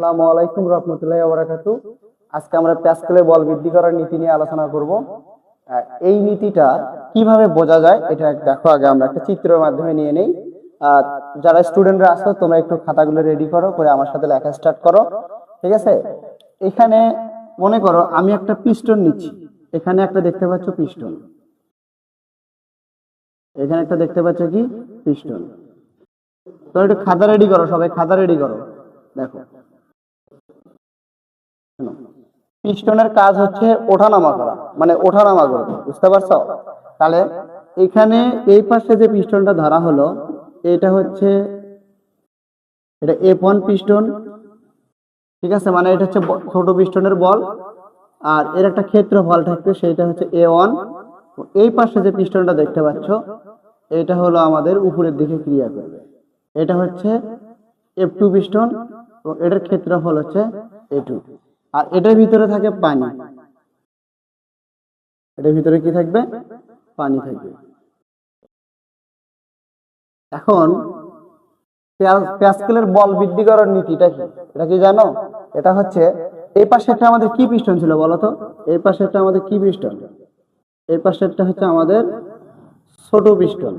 আসসালামু আলাইকুম রহমতুল্লাহি ওয়া বারাকাতুহু। আজকে আমরা প্যাসকেলের বল বৃদ্ধি করার নীতি নিয়ে আলোচনা করব। এই নীতিটা কিভাবে বোঝা যায় এটা দেখো। আগে আমরা একটা চিত্রের মাধ্যমে নিয়ে নেই। যারা স্টুডেন্টরা আছো তোমরা একটু খাতাগুলো রেডি করো, করে আমার সাথে লেখা স্টার্ট করো। ঠিক আছে? এখানে মনে করো আমি একটা পিস্টন নিচ্ছি। এখানে একটা দেখতে পাচ্ছ পিস্টন, এখানে একটা দেখতে পাচ্ছ কি পিস্টন। তো একটু খাতা রেডি করো, সবাই খাতা রেডি করো। দেখো, পিস্টনের কাজ হচ্ছে ওঠানামা করা, মানে ওঠানামা করবে, বুঝতে পারছো? তাহলে এখানে এই পাশে যে পিস্টনটা ধরা হলো এটা হচ্ছে এটা F1 পিস্টন। ঠিক আছে, মানে এটা হচ্ছে ছোট পিস্টনের বল, আর এর একটা ক্ষেত্রফল থাকবে, সেটা হচ্ছে A1। এই পাশে যে পিস্টনটা দেখতে পাচ্ছ এটা হলো আমাদের উপরের দিকে ক্রিয়া করবে, এটা হচ্ছে F2 পিস্টন, এবং এটার ক্ষেত্রফল হচ্ছে A2। আর এটার ভিতরে থাকে পানি, এটার ভিতরে কি থাকবে? পানি থাকবে। এখন প্যাসকেলের বল বৃদ্ধি করার নীতিটা কি, এটা কি জানো? এটা হচ্ছে এই পাশেরটা আমাদের কি পিস্টন ছিল বলো তো? এই পাশেরটা আমাদের কি পিস্টন? এই পাশেরটা হচ্ছে আমাদের ছোট পিস্টন।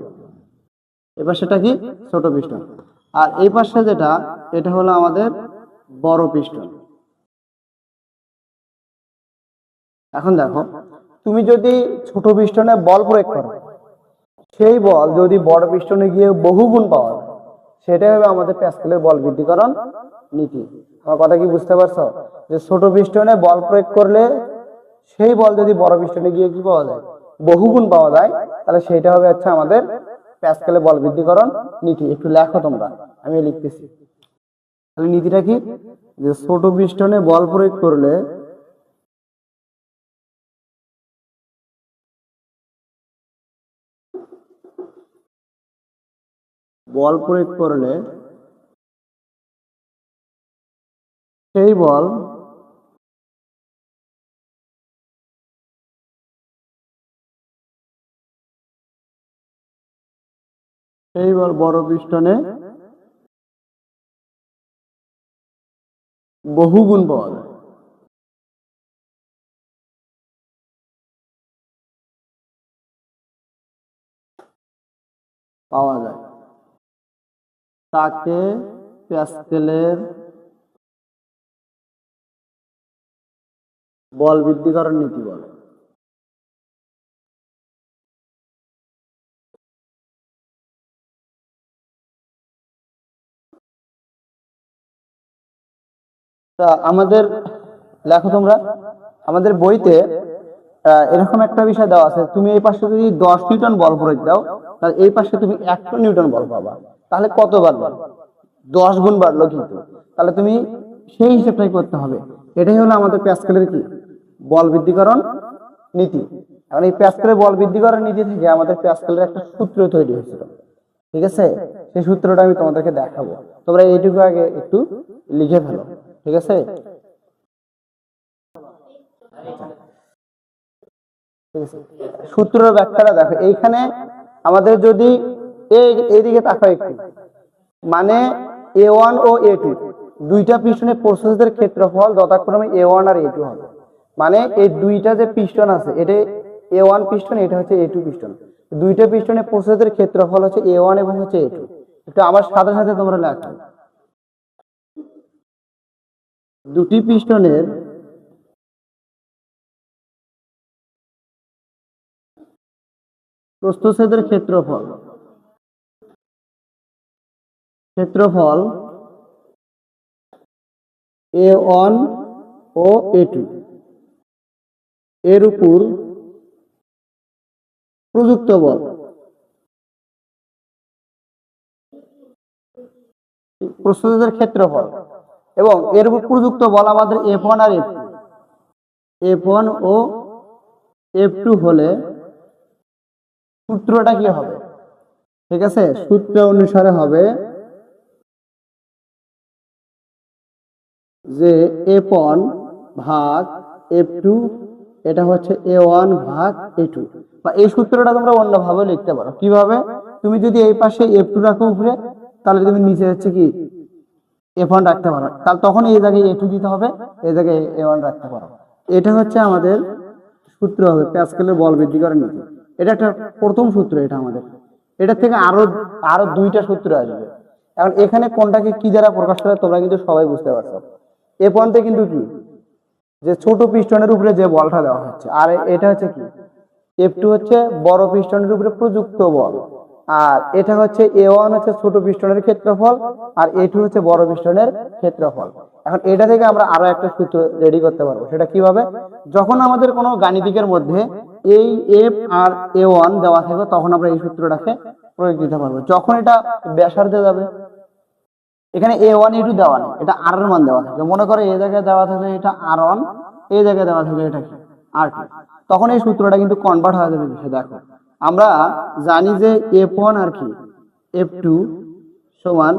এই পাশেরটা কি? ছোট পিস্টন। আর এই পাশে যেটা, এটা হলো আমাদের বড় পিস্টন। এখন দেখো, তুমি যদি ছোট পিস্টনে বল প্রয়োগ করো, সেই বল যদি বড় পিস্টনে গিয়ে বহুগুণ পাওয়া যায়, সেটাই হবে আমাদের প্যাসকেলের বল বৃদ্ধিকরণ নীতি। আমার কথা কি বুঝতে পারছো? যে ছোট পিস্টনে বল প্রয়োগ করলে সেই বল যদি বড় পিস্টনে গিয়ে কি পাওয়া যায়? বহুগুণ পাওয়া যায়, তাহলে সেইটা হবে হচ্ছে আমাদের প্যাসকেলের বল বৃদ্ধিকরণ নীতি। একটু লেখো তোমরা, আমি লিখতেছি। তাহলে নীতিটা কি? যে ছোট পিস্টনে বল প্রয়োগ করলে সেই বল বড় পিস্টনে বহুগুণ পাওয়া যায়। তাকে প্যাসকেলের বল বৃদ্ধিকরণ নীতি বলে। তা আমাদের লেখো তোমরা, আমাদের বইতে এরকম একটা বিষয় দেওয়া আছে, তুমি এই পাশে যদি 10 নিউটন বল প্রয়োগ দাও, তাহলে এই পাশে তুমি 100 নিউটন বল পাবা। তাহলে কত বাড়লো? 10 গুণ বাড়লো। কিন্তু তাহলে তুমি সেই হিসেবটাই করতে হবে। এটাই হলো আমাদের প্যাসকেলের কি বল বৃদ্ধিকরণ নীতি। এখন এই প্যাসকেলের বল বৃদ্ধিকরণ নীতি থেকে আমাদের প্যাসকেলের একটা সূত্র তৈরি হয়েছিল। ঠিক আছে, সেই সূত্রটা আমি তোমাদেরকে দেখাবো। তোমরা এইটুকু আগে একটু লিখে ফেলো। ঠিক আছে, সূত্রের ব্যাখ্যাটা দেখো। এইখানে আমাদের যদি এইদিকে তাকাও একটু, মানে A1 ও A2 দুইটা পিস্টনের প্রস্থের ক্ষেত্রফল যথাক্রমে A1 আর A2 হবে। মানে এই দুইটা যে পিস্টন আছে, এটা A1 পিস্টন, এটা হচ্ছে A2 পিস্টন। দুইটা পিস্টনের প্রস্থের ক্ষেত্রফল হচ্ছে A1 এবং হচ্ছে A2। একটু আমার সাথে সাথে তোমরা লেখো, দুটি পিস্টনের প্রস্থচ্ছেদের ক্ষেত্রফল A1 ও A2 এর উপর প্রযুক্ত বল প্রস্থচ্ছেদের ক্ষেত্রফল, এবং এর উপর প্রযুক্ত বল আমাদের F1 আর F1 ও F2 হলে সূত্রটা কি হবে? ঠিক আছে, সূত্র অনুসারে হবে যে F1 ভাগ F2 এটা হচ্ছে A1 ভাগ A2। বা এই সূত্রটা তোমরা অন্যভাবে লিখতে পারো। কিভাবে? তুমি যদি এই পাশে F2 রাখো উপরে, তাহলে তুমি নিচে হচ্ছে কি F1 রাখতে পারো, তাহলে তখন এই জায়গায় A2 দিতে হবে, এই জায়গায় A1 রাখতে পারো। এটা হচ্ছে আমাদের সূত্র হবে প্যাসকেলের বল বৃদ্ধি করার নীতি। এটা একটা প্রথম সূত্র, এটা আমাদের এটা থেকে আরো আরো দুইটা সূত্র আসবে। এখন এখানে কোনটাকে কি দ্বারা প্রকাশ করে তোমরা কিন্তু সবাই বুঝতে পারছো। F1 তে কিন্তু কি যে ছোট পিস্টনের উপরে যে বলটা দেওয়া হচ্ছে, আর এটা হচ্ছে কি F2 হচ্ছে বড় পিস্টনের উপরে প্রযুক্ত বল, আর এটা হচ্ছে A1 হচ্ছে ছোট পিস্টনের ক্ষেত্রফল, আর A2 হচ্ছে বড় পিস্টনের ক্ষেত্রফল। এখন এটা থেকে আমরা আরো একটা সূত্র রেডি করতে পারবো। সেটা কিভাবে? যখন আমাদের কোনো গাণিতিকের মধ্যে এই F আর A1 দেওয়া থাকবে তখন আমরা এই সূত্রটাকে প্রয়োগ দিতে পারবো। যখন এটা ব্যাসার্ধে যাবে, এখানে A1 A2 দেওয়া নেই, এটা R এর মান দেওয়া থাকবে। মনে করো এই জায়গায় দেওয়া থাকলে এটা R1, এই জায়গায় দেওয়া থাকলে এটা কি R2, তখন এই সূত্রটা কিন্তু কনভার্ট হয়ে যাবে। দেখো আমরা জানি যে F1 আর কি F2 সমান,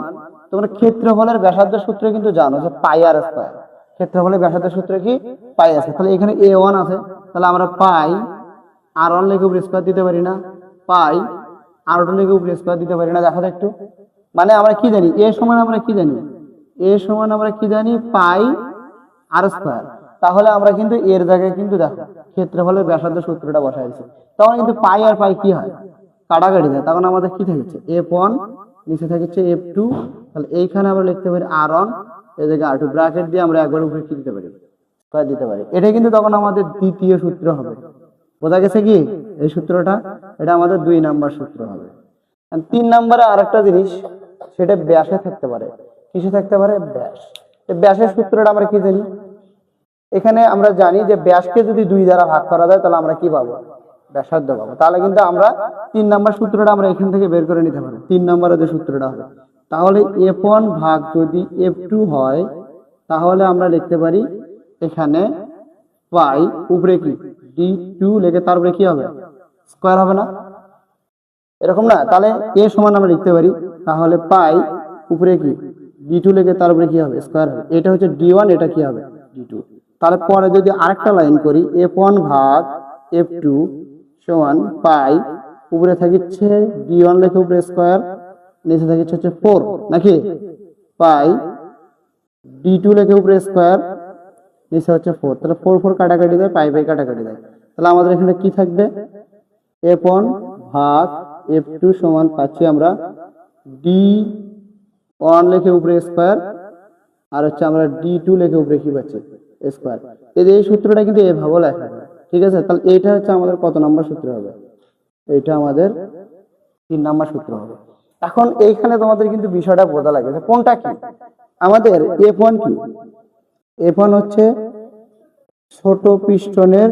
তোমরা ক্ষেত্রফলের ব্যাসার্ধের সূত্র কিন্তু জানো যে পাই আর স্কয়ার। ক্ষেত্রফলের ব্যাসার্ধের সূত্র কি পাই আছে। তাহলে এখানে A1 আছে, তাহলে আমরা পাই R1 লিখে উপরে স্কয়ার দিতে পারি না, পাই R2 লিখে উপরে স্কয়ার দিতে পারি না। দেখো তো একটু, মানে আমরা কি জানি A সমান, আমরা কি জানি A সমান, আমরা কি জানি পাই আর স্কয়ার। তাহলে আমরা কিন্তু এর জায়গায় কিন্তু দেখো ক্ষেত্রফলের ব্যাসার্ধ সূত্রটা বসাইছি, তখন কিন্তু পাই আর পাই কি হয় কাটাকাটি যায়। তখন আমাদের কি থাকছে F1, নিচে থাকছে F2, তাহলে এইখানে আমরা লিখতে পারি R1, এই জায়গায় R2, ব্র্যাকেট দিয়ে আমরা একবার উপরে কি দিতে পারি স্কয়ার দিতে পারি। এটা কিন্তু তখন আমাদের দ্বিতীয় সূত্র হবে। বোঝা গেছে কি এই সূত্রটা? এটা আমাদের 2 নাম্বার সূত্র হবে। 3 নম্বরে আরেকটা জিনিস, সেটা ব্যাসে থাকতে পারে। কিসে থাকতে পারে? ব্যাস। এই ব্যাসের সূত্রটা আমরা কি জানি? এখানে আমরা জানি যে ব্যাসকে যদি 2 দ্বারা ভাগ করা যায় তাহলে আমরা কি পাবো? ব্যাসার্ধ পাবো। তাহলে কিন্তু আমরা 3 নাম্বার সূত্রটা আমরা এখান থেকে বের করে নিতে পারি। 3 নম্বরে যে সূত্রটা হবে, তাহলে F1 ভাগ যদি F2 হয়, তাহলে আমরা লিখতে পারি এখানে পাই উপরে কি D2 লিখে তারপরে কি হবে স্কয়ার হবে না, এরকম না? তাহলে A সমান আমরা লিখতে পারি, তাহলে পাই উপরে কি D2 লিখে তারপরে কি হবে স্কয়ার হবে। এটা হচ্ছে D1, এটা কি হবে D2। তাহলে পরে যদি আরেকটা লাইন করি, F1 ভাগ F2 সমান পাই উপরে থাকছে D1 লিখে উপরে স্কয়ার, নিচে থাকছে হচ্ছে 4 নাকি, পাই D2 লিখে উপরে স্কয়ার, নিচে হচ্ছে 4। তাহলে 4 4 কাটাকাটি যায়, পাই পাই কাটাকাটি যায়। তাহলে আমাদের এখানে কি থাকবে? F1 ভাগ F2 সমান পাচ্ছি আমরা D1 লিখে উপরে স্কয়ার, আর হচ্ছে আমরা D2 লিখে উপরে কি পাচ্ছি স্কয়ার। এই সূত্রটা কিন্তু এভাবে লেখা যায়, ঠিক আছে? তাহলে এইটা হচ্ছে আমাদের কত নাম্বার সূত্র হবে? এটা আমাদের 3 নাম্বার সূত্র হবে। এখন এইখানে তোমাদের কিন্তু বিষয়টা বোঝা লাগে যে কোনটা কি। আমাদের F1 কি? F1 হচ্ছে ছোট পিস্টনের,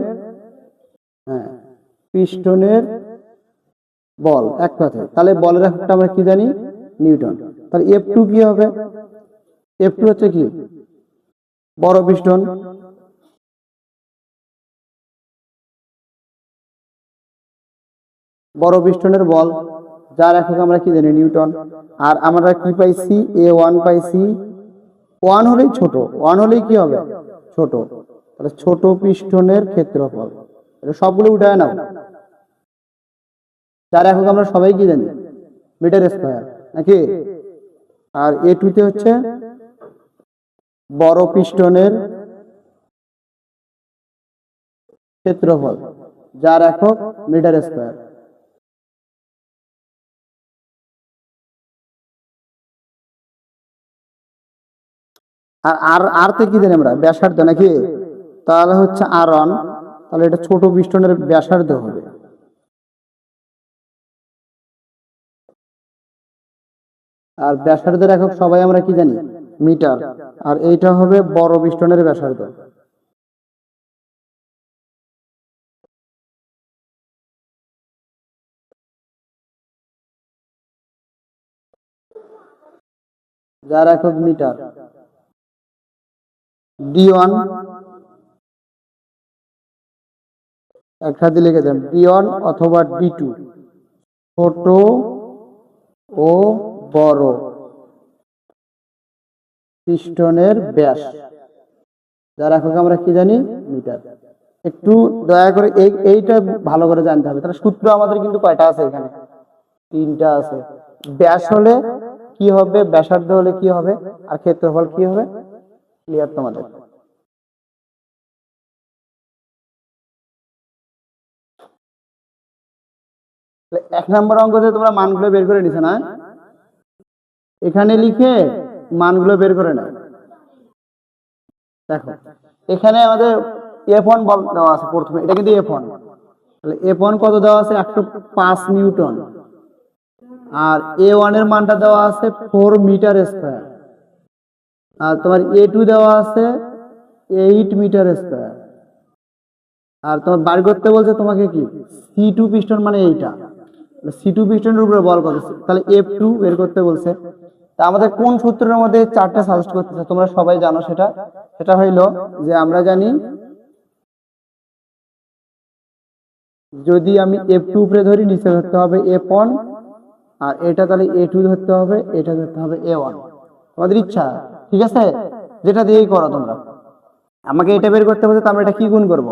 পিস্টনের বল, এক কথায়। তাহলে বলের এককটা আমরা কি জানি? নিউটন। তাহলে F2 কি হবে? F2 হচ্ছে কি বড় পিস্টন, বড় পিস্টনের বল, যার একক আমরা কি জানি? নিউটন। আর আমরা কি পাইছি? A1 পাইছি। 1 হলেই ছোট, 1 হলেই কি হবে ছোট। তাহলে ছোট পিস্টনের ক্ষেত্রফল, এটা সবগুলো উঠায় নাও। যার একক আমরা সবাই কি জানি? মিটার স্কয়ার নাকি। আর A2 তে হচ্ছে বড় পিস্টনের ক্ষেত্রফল, যার একক মিটার স্কয়ার। আর আর তে কি জানি আমরা? ব্যাসার্ধ নাকি। তাহলে হচ্ছে R1, তাহলে এটা ছোট পিস্টনের ব্যাসার্ধ হবে। আর ব্যাসার্ধের একক সবাই আমরা কি জানি? মিটার। আর এইটা হবে বড় পিস্টনের ব্যাসার্ধ। যার একক মিটার। D1 একসাথে লিখে দেন, D1 অথবা D2, ছোট ও বড় পিস্টনের ব্যাস, যার একক আমরা কি জানি? মিটার। একটু দয়া করে এইটা ভালো করে জানতে হবে। তাহলে সূত্র আমাদের কিন্তু কয়টা আছে? এখানে 3টা আছে। ব্যাস হলে কি হবে, ব্যাসার্ধ হলে কি হবে, আর ক্ষেত্রফল কি হবে, ক্লিয়ার তোমাদের? এক নম্বর অঙ্কতে তোমরা মানগুলো বের করে নিছো না, এখানে লিখে মানগুলো বের করে নাও। দেখো এখানে আমাদের F1 বল দেওয়া আছে প্রথমে, এটা কিন্তু F1, তাহলে F1 কত দেওয়া আছে, 105 নিউটন। আর A1 এর মানটা দেওয়া আছে 4 মিটার স্কয়ার। আর তোমার A2 দেওয়া আছে 8 মিটার স্কয়ার। আর তোমার বার করতে বলছে তোমাকে কি, C2 পিস্টন, মানে এইটা C2 পিস্টনের উপরে বল কত, তাহলে F2 বের করতে বলছে। তা আমাদের কোন সূত্রের মধ্যে চারটা সাজেস্ট করতেছে তোমরা সবাই জানো, সেটা সেটা হইলো যে আমরা জানি যদি আমি F2 উপরে ধরি, নিচে ধরতে হবে F1, আর এটা তাহলে A2 ধরতে হবে, এটা ধরতে হবে A1, তোমাদের ইচ্ছা, ঠিক আছে, যেটা দিয়েই করো তোমরা। আমাকে এটা বের করতে বলছে, তো আমরা এটা কি গুণ করব,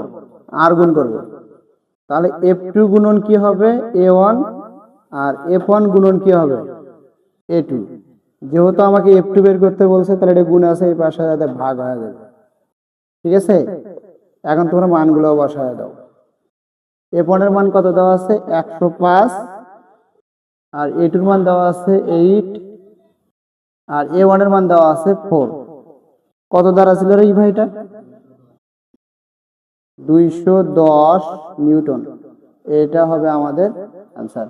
আর গুণ করব। তাহলে F2 গুণন কি হবে, A1, আর F1 গুণন কি হবে, A2। যেহেতু আমাকে F2 বের করতে বলছে, তাহলে এটা গুণ আছে, এই পাশে যাতে ভাগ হয়ে যাবে, ঠিক আছে। এখন তোমরা মানগুলো বসায় দাও। F1 এর মান কত দেওয়া আছে, 105, আর A2 এর মান দেওয়া আছে 8, আর A1 এর মান দেওয়া আছে 4। কত দ্বারা ছিল রে ভাইটা, 210 নিউটন। এটা হবে আমাদের आंसर।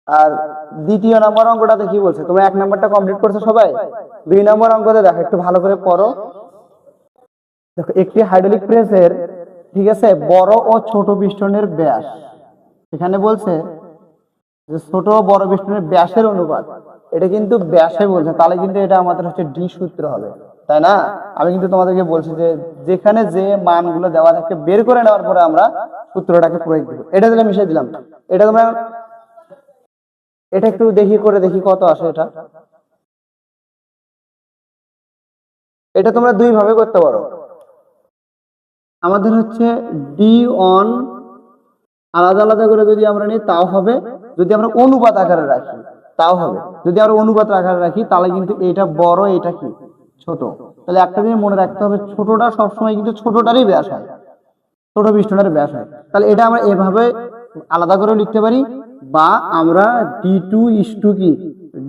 আর দ্বিতীয় নম্বর অঙ্কটাতে কি বলছে, তোমরা এক নম্বরটা কমপ্লিট করছো সবাই, দুই নম্বর অঙ্কতে দেখো, একটু ভালো করে পড়ো। দেখো একটি হাইড্রোলিক প্রেসের, ঠিক আছে, বড় ও ছোট পিস্টনের ব্যাস, এখানে বলছে যে ছোট ও বড় পিস্টনের ব্যাসের অনুপাত, এটা কিন্তু ব্যাসে বলছে, তাহলে কিন্তু এটা আমাদের হচ্ছে ডি সূত্র হবে, তাই না? আমি কিন্তু তোমাদেরকে বলছি যে যেখানে যে মানগুলো দেওয়া থাকে বের করে নেওয়ার পরে আমরা সূত্রটাকে প্রয়োগ করব। এটা দিলে মিশিয়ে দিলাম, এটা তোমরা এটা একটু দেখি করে দেখি কত আসে। এটা এটা তোমরা দুই ভাবে করতে পারো। আমাদের হচ্ছে ডি অন আলাদা আলাদা করে যদি আমরা নিই তাও হবে, যদি আমরা অনুপাত আকারে রাখি তাও হবে। যদি আমরা অনুপাত আকারে রাখি তাহলে কিন্তু এটা বড়, এটা কি ছোট। তাহলে একটা জিনিস মনে রাখতে হবে, ছোটটা সবসময় কিন্তু ছোটটারই ব্যাস হয়, ছোট পিস্টনের ব্যাস হয়। তাহলে এটা আমরা এভাবে আলাদা করে লিখতে পারি, বা আমরা D2 কি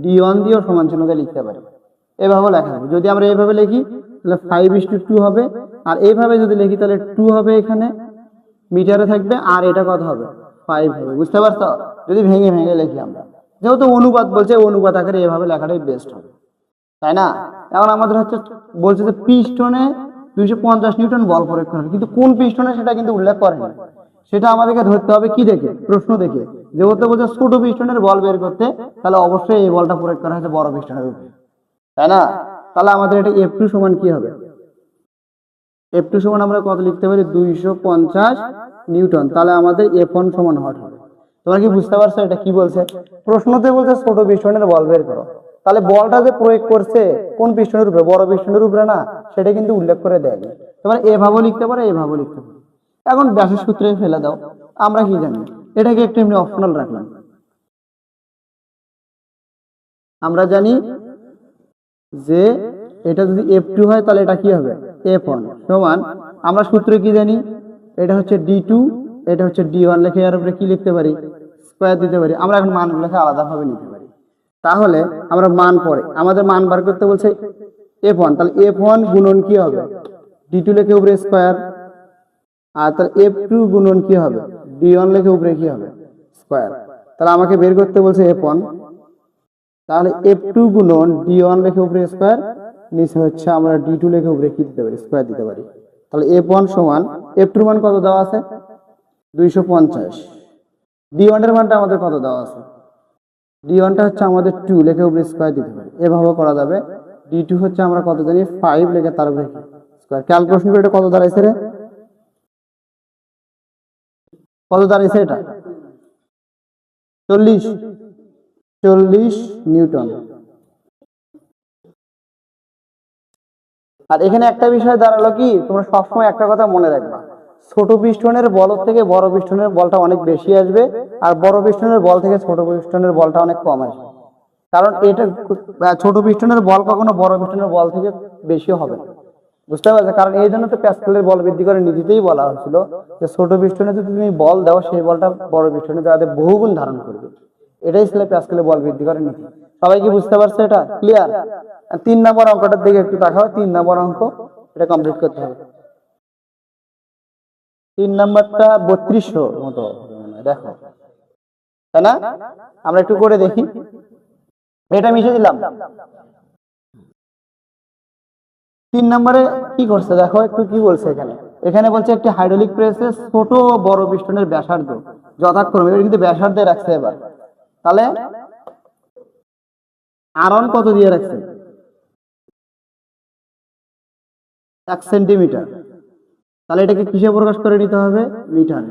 D1 দিয়েও সমান চিহ্নকে লিখতে পারি, এভাবে লেখা হবে। যদি আমরা এইভাবে লিখি তাহলে 5:2 হবে, আর এইভাবে যদি লিখি তাহলে 2 হবে, এখানে মিটারে থাকবে, আর এটা কত হবে, 5 হবে। বুঝতে পারছো? যদি ভেঙে ভেঙে লিখি আমরা, যেহেতু অনুপাত বলছে, অনুপাত আকারে এভাবে লেখাটাই বেস্ট হবে, তাই না? এখন আমাদের হচ্ছে বলছে যে পিস্টনে 250 নিউটন বল প্রয়োগ করা হবে, কিন্তু কোন পিস্টনে সেটা কিন্তু উল্লেখ করেনি। সেটা আমাদেরকে ধরতে হবে কি দেখে, প্রশ্ন দেখে। যেহেতু বলছে ছোট পিস্টনের বল বের করতে, তাহলে অবশ্যই এই বলটা প্রয়োগ করা হয়েছে বড় পিস্টনের উপরে, তাই না? তাহলে আমাদের এটা F2 সমান কি হবে, F2 সমান আমরা কত লিখতে পারি, 250 নিউটন। তাহলে আমাদের F1 সমান হট হবে। তোমরা কি বুঝতে পারছো এটা কি বলছে? প্রশ্নতে বলছে ছোট পিস্টনের বল বের করো, তাহলে বলটা যে প্রয়োগ করছে কোন পিস্টনের উপরে, বড় পিস্টনের উপরে না, সেটা কিন্তু উল্লেখ করে দেয়নি। তোমরা এভাবে লিখতে পারো, এভাবে লিখতে পারো। এখন ব্যাসের সূত্রে ফেলে দাও, আমরা কি জানি, এটাকে একটু এমনি অপশনাল রাখলাম। আমরা জানি যে এটা যদি F2 হয় তাহলে এটা কি হবে, F1 সমান, আমরা সূত্রে কি জানি, এটা হচ্ছে D2, এটা হচ্ছে D1, লিখে এর উপরে কি লিখতে পারি, স্কয়ার দিতে পারি। আমরা এখন মানগুলোকে আলাদাভাবে নিতে পারি। তাহলে আমরা মান পরে আমাদের মান বার করতে বলছে F1, তাহলে F1 গুণন কি হবে, D2 লিখে উপরে স্কয়ার, আর তাহলে F2 গুণন কি হবে, D1 লিখে উপরে কি হবে, স্কয়ার। তাহলে আমাকে বের করতে বলছে F1, তাহলে F2 গুণন D1 লিখে উপরে স্কয়ার, নিচে হচ্ছে আমরা D2 লিখে উপরে কি দিতে পারি, স্কয়ার দিতে পারি। তাহলে F1 সমান, F2 মান কত দেওয়া আছে, 250, D1 এর মানটা আমাদের কত দেওয়া আছে, D1 টা হচ্ছে আমাদের 2 লিখে উপরে স্কয়ার দিতে পারি, এভাবে করা যাবে। D2 হচ্ছে আমরা কত জানি, 5 লিখে তার উপরে স্কয়ার। ক্যালকুলেশন করে এটা কত দাঁড়াইছে রে, কত দাঁড়াইছে এটা, 40 নিউটন। আর এখানে একটা বিষয় দাঁড়ালো কি, তোমরা সবসময় একটা কথা মনে রাখবা, ছোট পিস্টনের বল থেকে বড় পিস্টনের বলটা অনেক বেশি আসবে, আর বড় পিস্টনের বল থেকে ছোট পিস্টনের বলটা অনেক কম আসবে। কারণ এটা ছোট পিস্টনের বল কখনো বড় পিস্টনের বল থেকে বেশি হবে না, বুঝতে পারছো? কারণ এই জন্য তো প্যাসকেলের বল বৃদ্ধি করে নীতিতেই বলা হয়েছিল যে ছোট পিস্টনে যদি তুমি বল দাও সেই বলটা বড় পিস্টনে দেওয়াতে বহুগুণ ধারণ করবে। এটাই ছিল প্যাসকেলের বল বৃদ্ধি করে নীতি। সবাই কি বুঝতে পারছে? এটা ক্লিয়ার? 3 নম্বর অঙ্কটার দিকে একটু তাকাও। 3 নম্বর অঙ্ক, এটা কমপ্লিট করতে হবে। 3 নম্বরটা 3200 মতো দেখো, তাই না? আমরা একটু করে দেখি। এটা মিশে দিলাম। 3 নম্বরে কি করছে দেখো একটু, কি বলছে এখানে? এখানে বলছে একটি হাইড্রোলিক প্রেসে ছোট ও বড় পিস্টনের ব্যাসার্ধ যথাক্রমে, এটা কিন্তু ব্যাসার্ধে রাখছে। এবার তাহলে আরন কত দিয়ে রাখছে? 1 সেন্টিমিটার। তাহলে এটাকে কিসে প্রকাশ করে নিতে হবে? মিটার।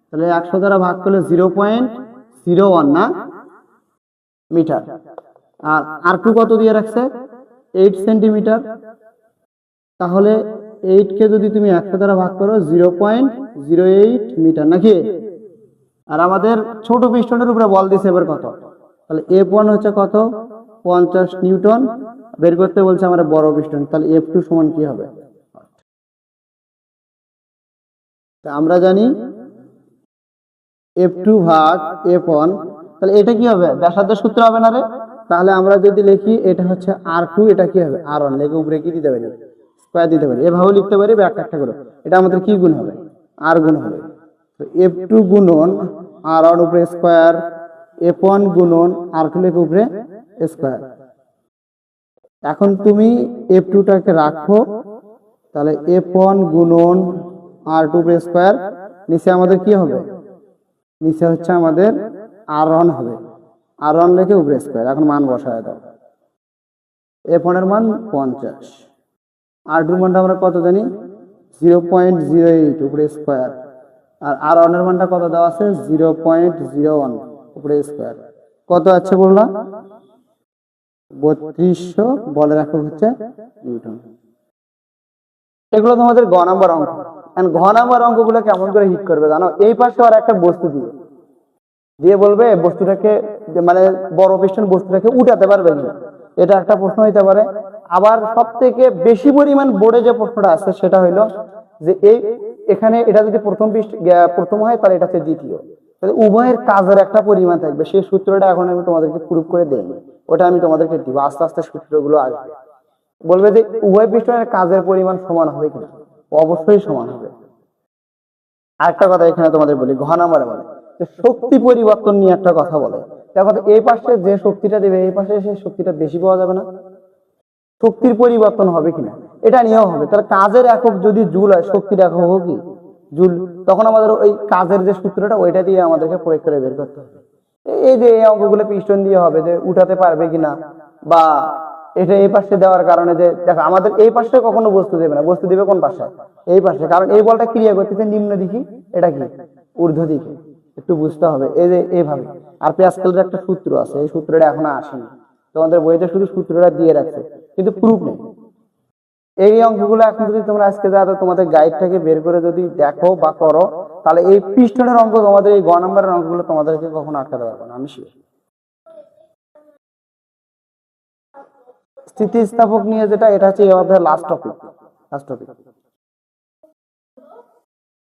তাহলে 100 দ্বারা ভাগ করলে 0.01 না মিটার। আর আর2 কত দিয়ে রাখছে? 8 সেন্টিমিটার। তাহলে 8 কে যদি তুমি 100 দ্বারা ভাগ করো 0.08 মিটার নাকি? আর আমাদের ছোট পিস্টনের উপরে বল দিছে এবার কত? তাহলে F1 হচ্ছে কত? 50 নিউটন। বের করতে বলছে আমরা বড় পিস্টন, তাহলে F2 সমান কি হবে? আমরা জানি F2 ভাগ F1, তাহলে এটা কি হবে? ব্যাসার্ধের সূত্র হবে না রে? তাহলে আমরা যদি লিখি এটা হচ্ছে R2, এটা কি হবে? R1। লেখে উপরে কি দিতে পারি? স্কয়ার দিতে পারি। এভাবে লিখতে পারি বা একটা করে। এটা আমাদের কি গুণ হবে? R গুণ হবে। তো F2 গুণন R1 উপরে স্কয়ার, F1 গুণন R2 লেখে উপরে স্কয়ার। এখন তুমি F2 টাকে রাখো, তাহলে F1 গুণন R2 উপরে স্কয়ার, নিচে আমাদের কি হবে? নিচে হচ্ছে আমাদের R1 হবে। R1 লেখে উপরে স্কয়ার। এখন মান বসায় দাও। F1 এর মান 50, R2 এর মানটা আমরা কত জানি? 0.08 উপরে স্কয়ার। আর R1 এর মানটা কত দেওয়া আছে? 0.01 উপরে স্কয়ার। কত আছে বললাম? 3200। বলে রাখো হচ্ছে নিউটন। এগুলো তোমাদের গ নাম্বার অঙ্ক। ঘ নাম্বার অঙ্কগুলো কেমন করে হিট করবে জানো? এই পাশে আর একটা বস্তু দিয়ে বলবে বস্তুটাকে, মানে বড় পিস্টন বস্তুটাকে উঠাতে পারবে কিনা, এটা একটা প্রশ্ন হইতে পারে। আবার সব থেকে বেশি পরিমাণ বোর্ডে যে প্রশ্নটা আছে সেটা হইলো যে এখানে এটা যদি প্রথম হয় তাহলে এটা হচ্ছে দ্বিতীয়। তাহলে উভয়ের কাজের একটা পরিমাণ থাকবে। সেই সূত্রটা এখন আমি তোমাদেরকে প্রুফ করে দেইনি, ওটা আমি তোমাদেরকে দিব। আস্তে আস্তে সূত্রগুলো আসবে। বলবে যে উভয় পিস্টনের কাজের পরিমাণ সমান হবে কিনা? অবশ্যই সমান হবে। আরেকটা কথা এখানে তোমাদের বলি, ঘ নাম্বারে বলে শক্তি পরিবর্তন নিয়ে একটা কথা বলে। দেখো এই পাশে যে শক্তিটা দেবে এই পাশে সেই শক্তিটা বেশি পাওয়া যাবে না? শক্তির পরিবর্তন হবে কিনা এটা নিয়েও হবে। তাহলে কাজের একক যদি জুল হয়, শক্তির একক হোক কি জুল, তখন আমাদের ওই কাজের যে সূত্রটা ওইটা দিয়ে আমাদেরকে প্রয়োগ করে বের করতে হবে। এই যে এই অঙ্কগুলো পিস্টন দিয়ে হবে যে উঠাতে পারবে কিনা, বা এটা এই পাশে দেওয়ার কারণে যে দেখো আমাদের এই পাশে কখনো বস্তু দেবে না, বস্তু দিবে কোন পাশে? এই পাশে। কারণ এই বলটা ক্রিয়া করতেছে নিম্ন দিকে, এটা কি ঊর্ধ্ব দিকে। একটু বুঝতে হবে এই যে এইভাবে। আর প্যাসকেলের একটা সূত্র আছে, এই সূত্রটা এখনো আসেনি তোমাদের বইতে, শুধু সূত্রটা দিয়ে রাখছে কিন্তু প্রুফ নেই। এই অঙ্কগুলো এখন যদি তোমরা আজকে যারা তোমাদের গাইড থেকে বের করে যদি দেখো বা করো, তাহলে এই পিস্টনের অঙ্ক তোমাদের এই গ নাম্বারের অঙ্কগুলো তোমাদেরকে কখনো আটকাতে পারবে না, আমি শিওর। স্থিতিস্থাপক নিয়ে যেটা, এটা হচ্ছে এই অধ্যায়ের লাস্ট টপিক।